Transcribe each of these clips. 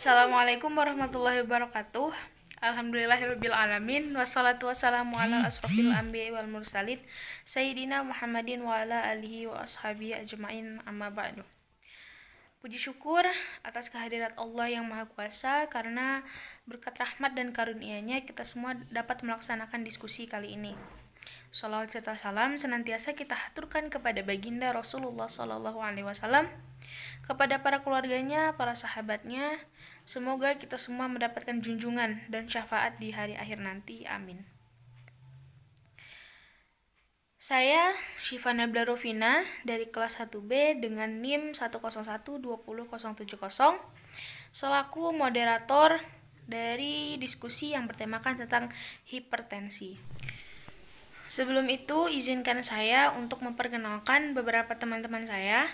Assalamualaikum warahmatullahi wabarakatuh. Alhamdulillahirabbil alamin wassalatu wassalamu ala asrofil anbiya'i wal mursalin sayyidina Muhammadin wa ala alihi wa ashabihi ajmain amma ba'du. Puji syukur atas kehadirat Allah yang Maha Kuasa karena berkat rahmat dan karunia-Nya kita semua dapat melaksanakan diskusi kali ini. Shalawat serta salam senantiasa kita haturkan kepada baginda Rasulullah SAW, kepada para keluarganya, para sahabatnya. Semoga kita semua mendapatkan junjungan dan syafaat di hari akhir nanti. Amin. Saya Syifa Nabila Rufina dari kelas 1B dengan NIM 101200070 selaku moderator dari diskusi yang bertemakan tentang hipertensi. Sebelum itu, izinkan saya untuk memperkenalkan beberapa teman-teman saya.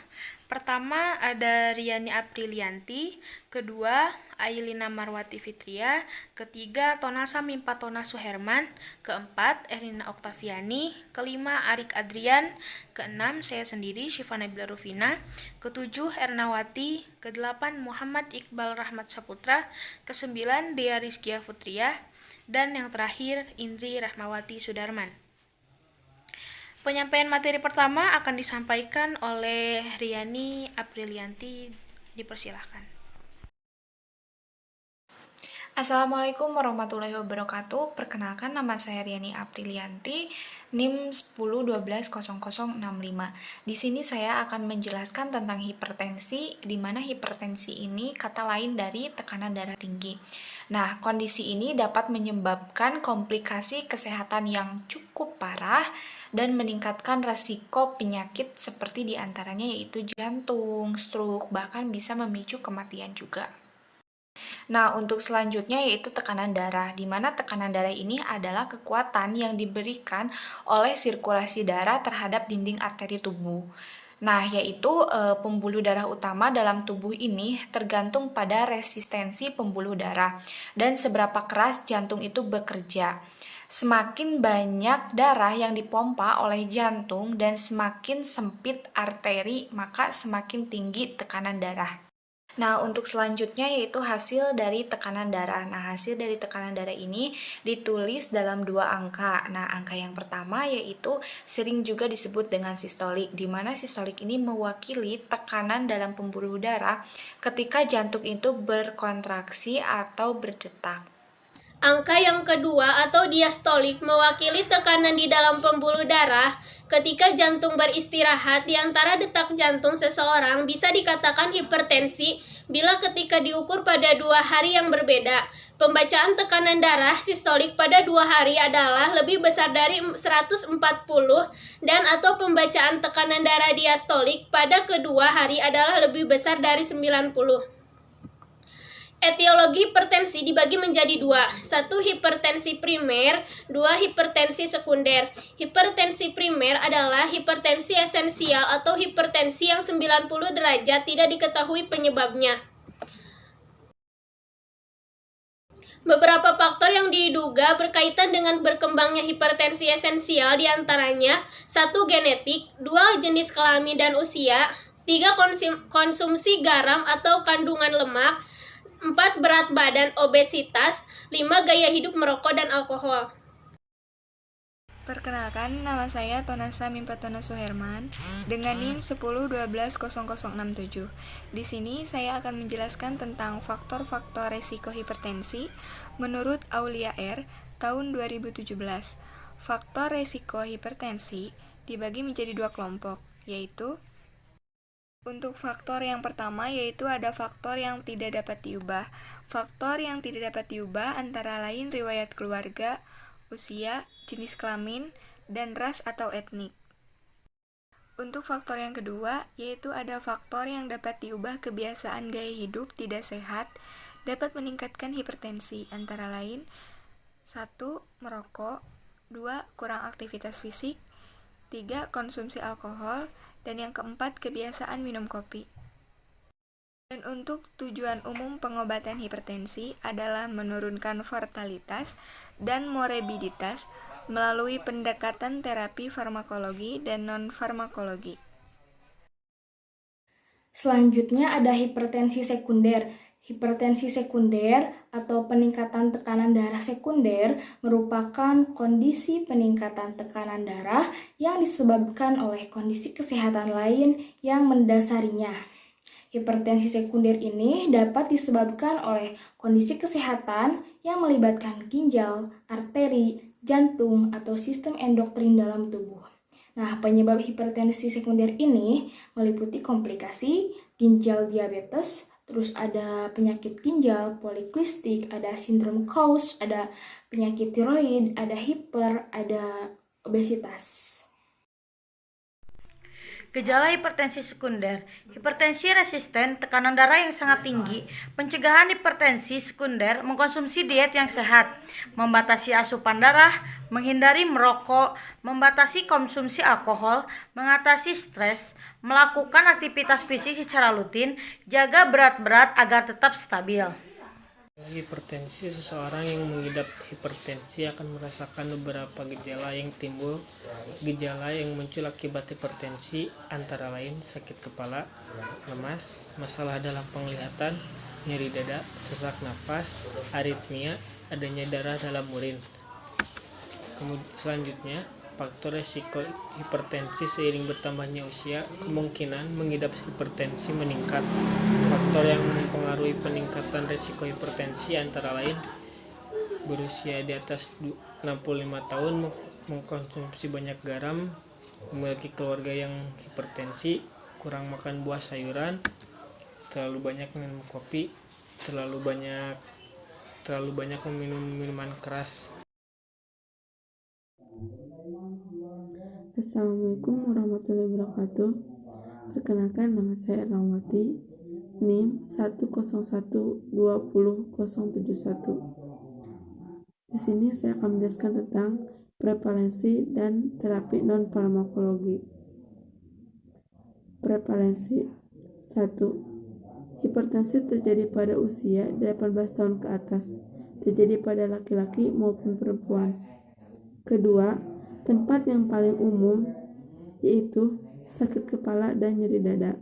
Pertama ada Riani Aprilianti, kedua Ailina Marwati Fitria, ketiga Tonasa Mimpatona Suherman, keempat Erina Oktaviani, kelima Arik Adrian, keenam saya sendiri Syifa Nabila Rufina, ketujuh Ernawati, kedelapan Muhammad Iqbal Rahmat Saputra, kesembilan Dea Rizkia Putria, dan yang terakhir Indri Rahmawati Sudarman. Penyampaian materi pertama akan disampaikan oleh Riani Aprilianti. Dipersilahkan. Assalamualaikum warahmatullahi wabarakatuh. Perkenalkan, nama saya Riani Aprilianti, NIM 10120065. Di sini saya akan menjelaskan tentang hipertensi, di mana hipertensi ini kata lain dari tekanan darah tinggi. Nah, kondisi ini dapat menyebabkan komplikasi kesehatan yang cukup parah dan meningkatkan resiko penyakit seperti diantaranya yaitu jantung, stroke, bahkan bisa memicu kematian juga. Nah, untuk selanjutnya yaitu tekanan darah, di mana tekanan darah ini adalah kekuatan yang diberikan oleh sirkulasi darah terhadap dinding arteri tubuh. Nah, yaitu pembuluh darah utama dalam tubuh ini tergantung pada resistensi pembuluh darah dan seberapa keras jantung itu bekerja. Semakin banyak darah yang dipompa oleh jantung dan semakin sempit arteri, maka semakin tinggi tekanan darah. Nah, untuk selanjutnya yaitu hasil dari tekanan darah. Nah, hasil dari tekanan darah ini ditulis dalam dua angka. Nah, angka yang pertama yaitu sering juga disebut dengan sistolik, di mana sistolik ini mewakili tekanan dalam pembuluh darah ketika jantung itu berkontraksi atau berdetak. Angka yang kedua atau diastolik mewakili tekanan di dalam pembuluh darah ketika jantung beristirahat di antara detak jantung seseorang bisa dikatakan hipertensi bila ketika diukur pada 2 hari yang berbeda. Pembacaan tekanan darah sistolik pada 2 hari adalah lebih besar dari 140 dan atau pembacaan tekanan darah diastolik pada kedua hari adalah lebih besar dari 90. Etiologi hipertensi dibagi menjadi 2. 1. Hipertensi primer, 2. Hipertensi sekunder. Hipertensi primer adalah hipertensi esensial atau hipertensi yang 90 derajat tidak diketahui penyebabnya. Beberapa faktor yang diduga berkaitan dengan berkembangnya hipertensi esensial diantaranya 1. Genetik, 2. Jenis kelamin dan usia, 3. Konsumsi garam atau kandungan lemak, 4. Berat badan obesitas, 5. Gaya hidup merokok dan alkohol. Perkenalkan, nama saya Tonasa Mimpatona Suherman dengan NIM 10120067. Di sini saya akan menjelaskan tentang faktor-faktor resiko hipertensi menurut Aulia R. tahun 2017. Faktor resiko hipertensi dibagi menjadi 2 kelompok, yaitu untuk faktor yang pertama yaitu ada faktor yang tidak dapat diubah. Faktor yang tidak dapat diubah antara lain riwayat keluarga, usia, jenis kelamin, dan ras atau etnik. Untuk faktor yang kedua yaitu ada faktor yang dapat diubah kebiasaan gaya hidup tidak sehat dapat meningkatkan hipertensi antara lain 1. Merokok, 2. Kurang aktivitas fisik, 3. Konsumsi alkohol, dan yang keempat kebiasaan minum kopi. Dan untuk tujuan umum pengobatan hipertensi adalah menurunkan mortalitas dan morbiditas melalui pendekatan terapi farmakologi dan non-farmakologi. Selanjutnya ada hipertensi sekunder, Hipertensi sekunder atau peningkatan tekanan darah sekunder merupakan kondisi peningkatan tekanan darah yang disebabkan oleh kondisi kesehatan lain yang mendasarinya. Hipertensi sekunder ini dapat disebabkan oleh kondisi kesehatan yang melibatkan ginjal, arteri, jantung, atau sistem endokrin dalam tubuh. Nah, penyebab hipertensi sekunder ini meliputi komplikasi ginjal diabetes, terus ada penyakit ginjal, polikistik, ada sindrom Cox, ada penyakit tiroid, ada ada obesitas. Gejala hipertensi sekunder. Hipertensi resisten, tekanan darah yang sangat tinggi. Pencegahan hipertensi sekunder, mengkonsumsi diet yang sehat, membatasi asupan darah, menghindari merokok, membatasi konsumsi alkohol, mengatasi stres, melakukan aktivitas fisik secara rutin, jaga berat agar tetap stabil. Hipertensi, seseorang yang mengidap hipertensi akan merasakan beberapa gejala yang timbul. Gejala yang muncul akibat hipertensi antara lain sakit kepala, lemas, masalah dalam penglihatan, nyeri dada, sesak napas, aritmia, adanya darah dalam urin. Selanjutnya, faktor resiko hipertensi seiring bertambahnya usia, kemungkinan mengidap hipertensi meningkat. Faktor yang mempengaruhi peningkatan resiko hipertensi antara lain berusia di atas 65 tahun, mengkonsumsi banyak garam, memiliki keluarga yang hipertensi, kurang makan buah sayuran, terlalu banyak minum kopi, terlalu banyak meminum minuman keras. Assalamualaikum warahmatullahi wabarakatuh. Perkenalkan, nama saya Erlawati, NIM 101200071. Di sini saya akan menjelaskan tentang prevalensi dan terapi non-farmakologi. Prevalensi 1. Hipertensi terjadi pada usia 18 tahun ke atas, terjadi pada laki-laki maupun perempuan. Kedua, tempat yang paling umum yaitu sakit kepala dan nyeri dada.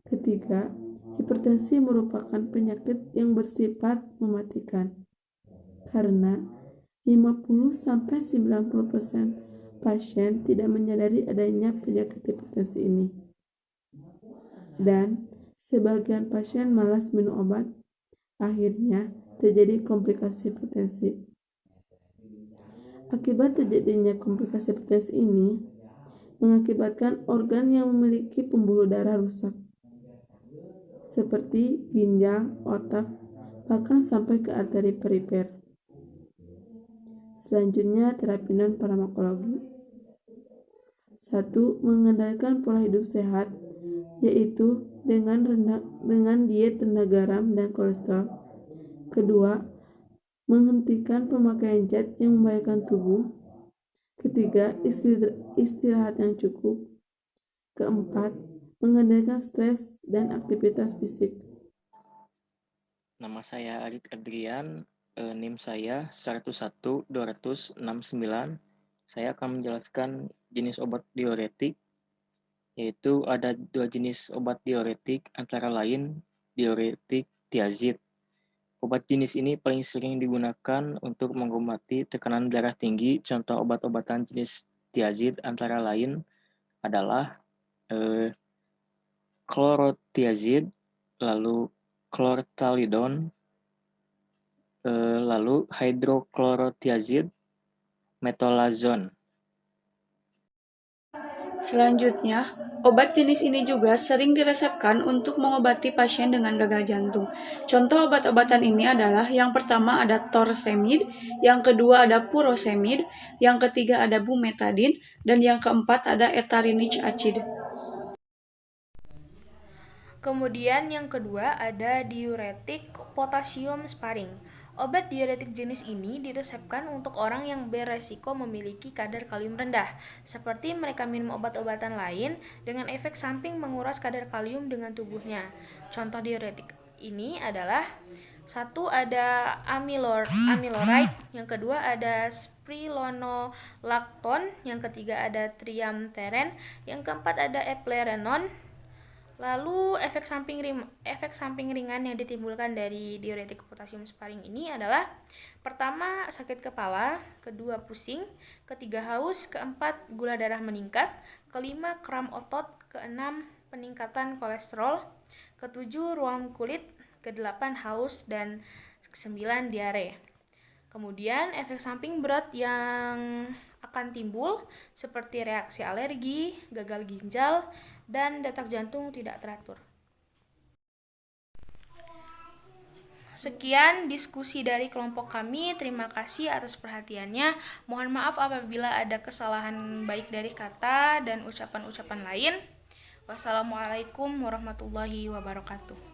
Ketiga, hipertensi merupakan penyakit yang bersifat mematikan karena 50-90% pasien tidak menyadari adanya penyakit hipertensi ini. Dan sebagian pasien malas minum obat, akhirnya terjadi komplikasi hipertensi. Akibat terjadinya komplikasi hipertensi ini mengakibatkan organ yang memiliki pembuluh darah rusak, seperti ginjal, otak, bahkan sampai ke arteri perifer. Selanjutnya, terapi non-farmakologi. 1. Mengendalikan pola hidup sehat, yaitu dengan diet rendah garam dan kolesterol. Kedua, menghentikan pemakaian zat yang membahayakan tubuh. Ketiga, istirahat yang cukup. Keempat, mengendalikan stres dan aktivitas fisik. Nama saya Arik Adrian, NIM saya 101269. Saya akan menjelaskan jenis obat diuretik, yaitu ada 2 jenis obat diuretik, antara lain diuretik tiazid. Obat jenis ini paling sering digunakan untuk mengobati tekanan darah tinggi. Contoh obat-obatan jenis tiazid antara lain adalah chlorothiazid, lalu chlorthalidone, lalu hydrochlorothiazid, metolazone. Selanjutnya, obat jenis ini juga sering diresepkan untuk mengobati pasien dengan gagal jantung. Contoh obat-obatan ini adalah yang pertama ada torsemid, yang kedua ada furosemid, yang ketiga ada bumetadin, dan yang keempat ada ethylenic acid. Kemudian yang kedua ada diuretik potasium sparing. Obat diuretik jenis ini diresepkan untuk orang yang beresiko memiliki kadar kalium rendah, seperti mereka minum obat-obatan lain dengan efek samping menguras kadar kalium dengan tubuhnya. Contoh diuretik ini adalah 1 ada amiloride, yang kedua ada spironolactone, yang ketiga ada triamteren, yang keempat ada eplerenone, Lalu efek samping ringan yang ditimbulkan dari diuretik potasium sparing ini adalah pertama sakit kepala, kedua pusing, ketiga haus, keempat gula darah meningkat, kelima kram otot, keenam peningkatan kolesterol, ketujuh ruam kulit, kedelapan haus, dan kesembilan diare. Kemudian efek samping berat yang akan timbul seperti reaksi alergi, gagal ginjal, dan detak jantung tidak teratur. Sekian diskusi dari kelompok kami. Terima kasih atas perhatiannya. Mohon maaf apabila ada kesalahan baik dari kata dan ucapan-ucapan lain. Wassalamualaikum warahmatullahi wabarakatuh.